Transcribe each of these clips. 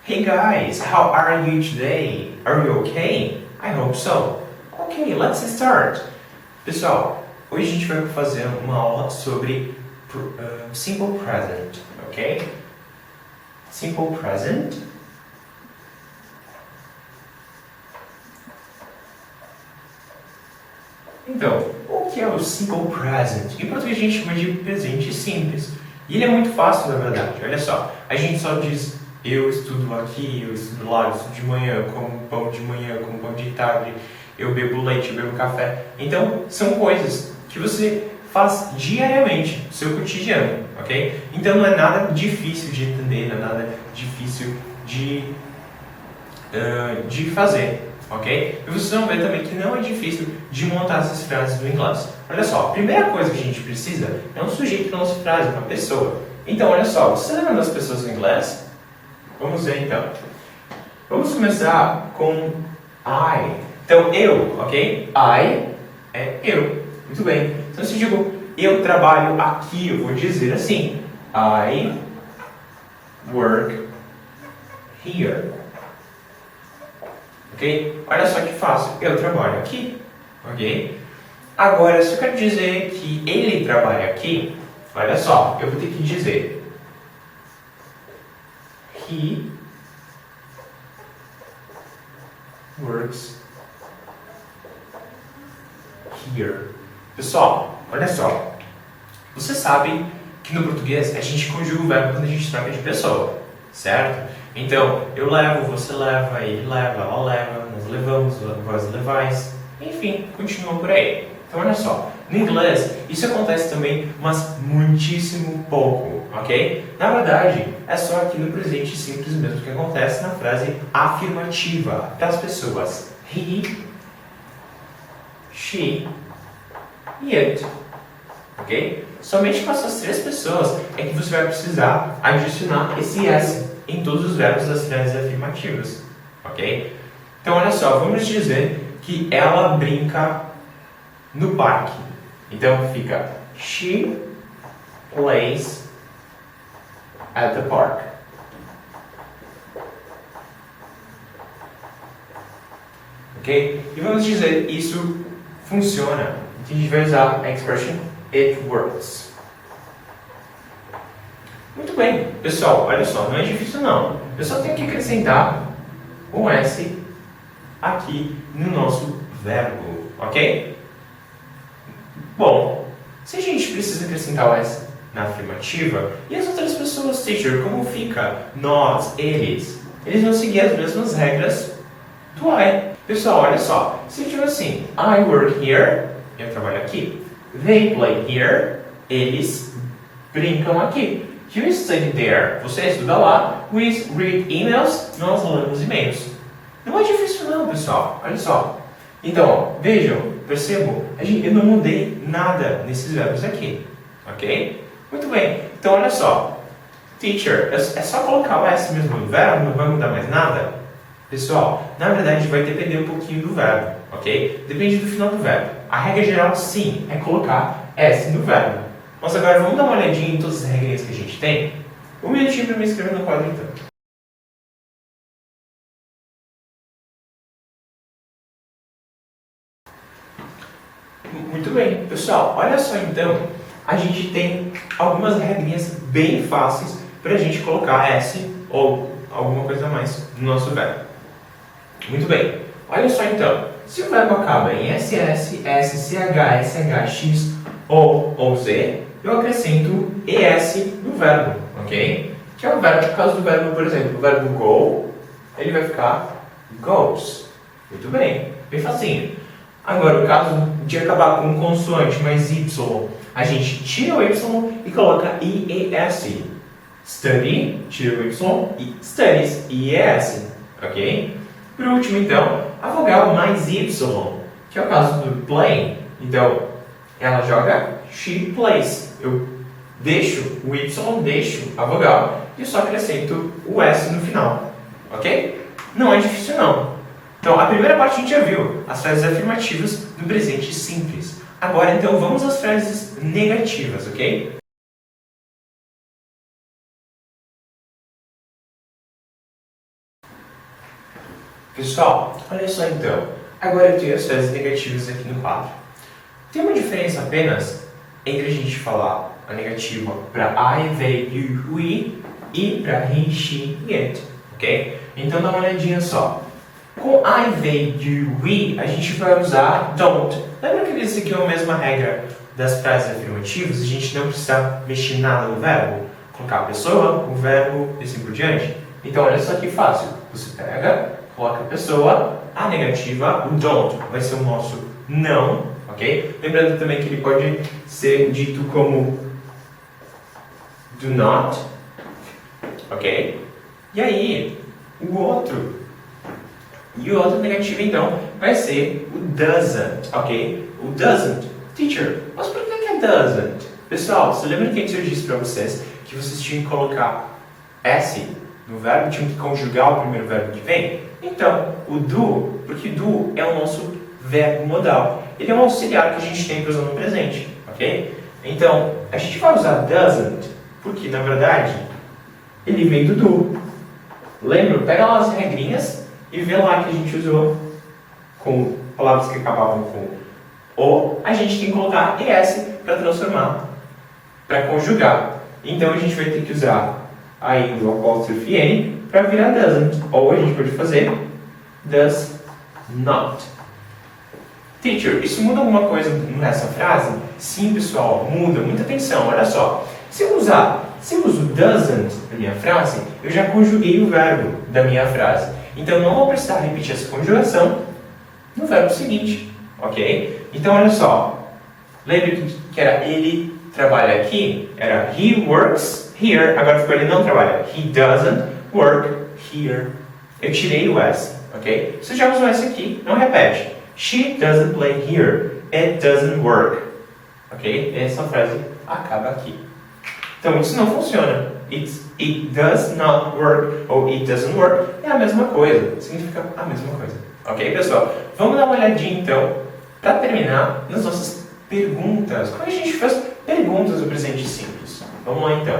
Hey guys, how are you today? Are you okay? I hope so. Okay, let's start. Pessoal, hoje a gente vai fazer uma aula sobre simple present, ok? Simple present. Então, o que é o simple present? Em português a gente chama de presente simples. E ele é muito fácil, na verdade. Olha só, a gente só diz eu estudo aqui, eu estudo lá, eu estudo de manhã, como pão de manhã, como pão de tarde, eu bebo leite, eu bebo café. Então, são coisas que você faz diariamente, no seu cotidiano, ok? Então não é nada difícil de entender, não é nada difícil de fazer. Ok? E vocês vão ver também que não é difícil de montar essas frases no inglês. Olha só, a primeira coisa que a gente precisa é um sujeito para nossa frase, uma pessoa. Então, olha só, você lembra das pessoas no inglês? Vamos ver então. Vamos começar com I. Então, eu, ok? I é eu. Muito bem. Então, se eu digo eu trabalho aqui, eu vou dizer assim: I work here. Ok? Olha só que fácil, eu trabalho aqui, ok? Agora, se eu quero dizer que ele trabalha aqui, olha só, eu vou ter que dizer he works here. Pessoal, olha só, você sabe que no português a gente conjuga o verbo quando a gente troca de pessoa, certo? Então, eu levo, você leva, ele leva, ela leva, nós levamos, vós levais, enfim, continua por aí. Então, olha só, no inglês isso acontece também, mas muitíssimo pouco, ok? Na verdade, é só aqui no presente simples mesmo que acontece na frase afirmativa para as pessoas. He, she e it, ok? Somente com essas três pessoas é que você vai precisar adicionar esse S em todos os verbos das frases afirmativas, ok? Então, olha só, vamos dizer que ela brinca no parque. Então, fica she plays at the park. Ok? E vamos dizer isso funciona. A gente vai usar a expression it works. Muito bem, pessoal, olha só, não é difícil não. Eu só tenho que acrescentar um S aqui no nosso verbo, ok? Bom, se a gente precisa acrescentar o S na afirmativa, e as outras pessoas, teacher, como fica? Nós, eles vão seguir as mesmas regras do I. Pessoal, olha só, se eu tiver assim, I work here, eu trabalho aqui. They play here, eles brincam aqui. You study there. Você estuda lá. We read emails. Nós lemos e-mails. Não é difícil não, pessoal. Olha só. Então, ó, vejam, percebam, eu não mudei nada nesses verbos aqui. Ok? Muito bem. Então, olha só. Teacher, é só colocar o S mesmo no verbo, não vai mudar mais nada? Pessoal, na verdade vai depender um pouquinho do verbo. Ok? Depende do final do verbo. A regra geral, sim, é colocar S no verbo. Mas agora vamos dar uma olhadinha em todas as regras que a gente tem? Um minutinho para me inscrever no quadro então. Muito bem, pessoal, olha só então, a gente tem algumas regrinhas bem fáceis para a gente colocar S ou alguma coisa a mais no nosso verbo. Muito bem, olha só então, se o verbo acaba em SS, S, CH, SH, X ou Z, eu acrescento ES no verbo, ok? Que é o verbo, por causa do verbo, por exemplo, o verbo go, ele vai ficar goes. Muito bem, bem facinho. Agora, o caso de acabar com um consoante mais Y, a gente tira o Y e coloca IES. Study, tira o Y e studies, IES, ok? Por último, então, a vogal mais Y, que é o caso do play. Então, ela joga she plays. Eu deixo o Y, deixo a vogal e só acrescento o S no final. Ok? Não é difícil não. Então, a primeira parte a gente já viu, as frases afirmativas do presente simples. Agora, então, vamos às frases negativas, ok? Pessoal, olha só então. Agora eu tenho as frases negativas aqui no quadro. Tem uma diferença apenas entre a gente falar a negativa para I, they, you, we e para he, she e it, ok? Então dá uma olhadinha só. Com I, they, you, we, a gente vai usar don't. Lembra que eles seguiam a mesma regra das frases afirmativas? A gente não precisa mexer nada no verbo. Colocar a pessoa, o verbo e assim por diante. Então olha só que fácil. Você pega, coloca a pessoa, a negativa, o don't vai ser o nosso não, ok? Lembrando também que ele pode ser dito como do not, ok? E aí, o outro negativo então vai ser o doesn't, ok? O doesn't. Teacher, mas por que é doesn't? Pessoal, você lembra que eu disse para vocês que vocês tinham que colocar S no verbo, tinham que conjugar o primeiro verbo que vem? Então, o do, porque do é o nosso verbo modal. Ele é um auxiliar que a gente tem para usar no presente, ok? Então, a gente vai usar doesn't, porque na verdade ele vem do do. Lembra? Pega lá as regrinhas e vê lá que a gente usou com palavras que acabavam com o, a gente tem que colocar es para transformar, para conjugar. Então a gente vai ter que usar ainda o apóstrofe n para virar doesn't. Ou a gente pode fazer does not. Teacher, isso muda alguma coisa nessa frase? Sim, pessoal, muda. Muita atenção, olha só. Se eu uso doesn't na minha frase, eu já conjuguei o verbo da minha frase. Então não vou precisar repetir essa conjugação no verbo seguinte, ok? Então olha só. Lembra que era ele trabalha aqui? Era he works here. Agora ficou ele não trabalha. He doesn't work here. Eu tirei o S, ok? Você já usou S aqui, não repete. She doesn't play here. It doesn't work. Ok? Essa frase acaba aqui. Então isso não funciona. It does not work ou it doesn't work é a mesma coisa. Significa a mesma coisa. Ok, pessoal? Vamos dar uma olhadinha então, para terminar, nas nossas perguntas. Como a gente faz perguntas do presente simples? Vamos lá então.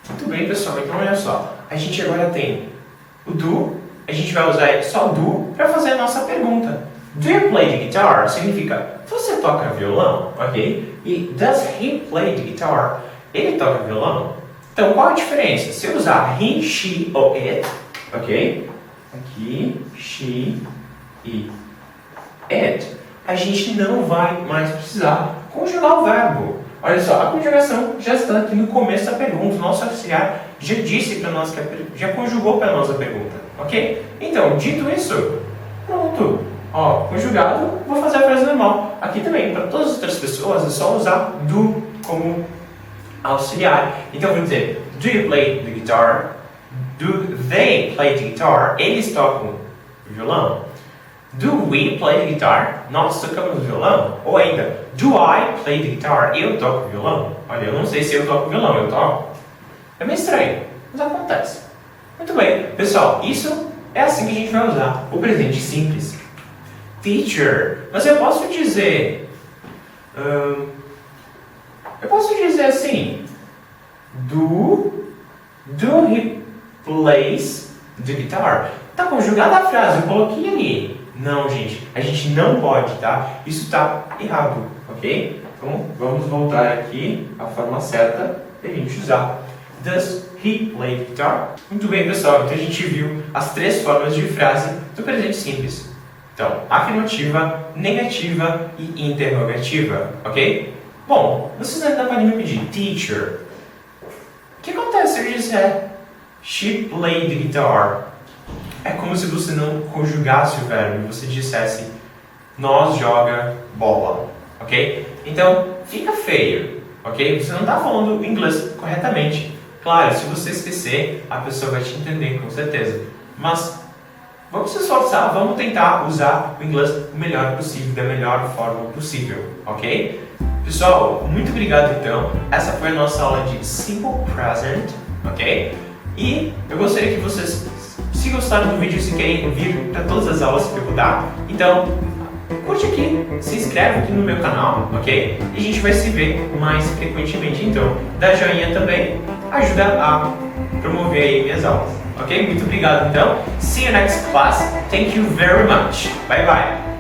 Muito bem, pessoal. Então olha só. A gente agora tem o do. A gente vai usar só o do para fazer a nossa pergunta. Do you play the guitar? Significa, você toca violão? Ok? E does he play the guitar? Ele toca violão? Então, qual a diferença? Se eu usar he, she ou it, ok? Aqui, she e it, a gente não vai mais precisar conjugar o verbo. Olha só, a conjugação já está aqui no começo da pergunta. O nosso auxiliar já disse para nós, já conjugou para nós a pergunta, ok? Então, dito isso, pronto. Ó, conjugado, vou fazer a frase normal. Aqui também, para todas as outras pessoas, é só usar do como auxiliar. Então, eu vou dizer, do you play the guitar? Do they play the guitar? Eles tocam violão. Do we play the guitar? Nós tocamos violão. Ou ainda, do I play the guitar? Eu toco violão. Olha, eu não sei se eu toco violão, eu toco. É meio estranho, mas acontece. Muito bem, pessoal, isso é assim que a gente vai usar o presente simples. Teacher, mas eu posso dizer assim, do he plays the guitar? Tá conjugada a frase, eu coloquei ali. Não, gente, a gente não pode, tá? Isso tá errado, ok? Então, vamos voltar aqui à forma certa de a gente usar. Does he play guitar? Muito bem, pessoal, então a gente viu as três formas de frase do presente simples. Então, afirmativa, negativa e interrogativa, ok? Bom, vocês ainda podem me pedir, teacher, o que acontece se eu disser she played the guitar? É como se você não conjugasse o verbo e você dissesse nós joga bola, ok? Então, fica feio, ok? Você não está falando o inglês corretamente. Claro, se você esquecer, a pessoa vai te entender, com certeza. Mas vamos se esforçar, vamos tentar usar o inglês o melhor possível, da melhor forma possível, ok? Pessoal, muito obrigado então. Essa foi a nossa aula de Simple Present, ok? E eu gostaria que vocês, se gostaram do vídeo, se querem vir para todas as aulas que eu vou dar, então curte aqui, se inscreve aqui no meu canal, ok? E a gente vai se ver mais frequentemente então. Dá joinha também. ajuda a promover aí minhas aulas. Ok? Muito obrigado então. See you next class. Thank you very much. Bye bye.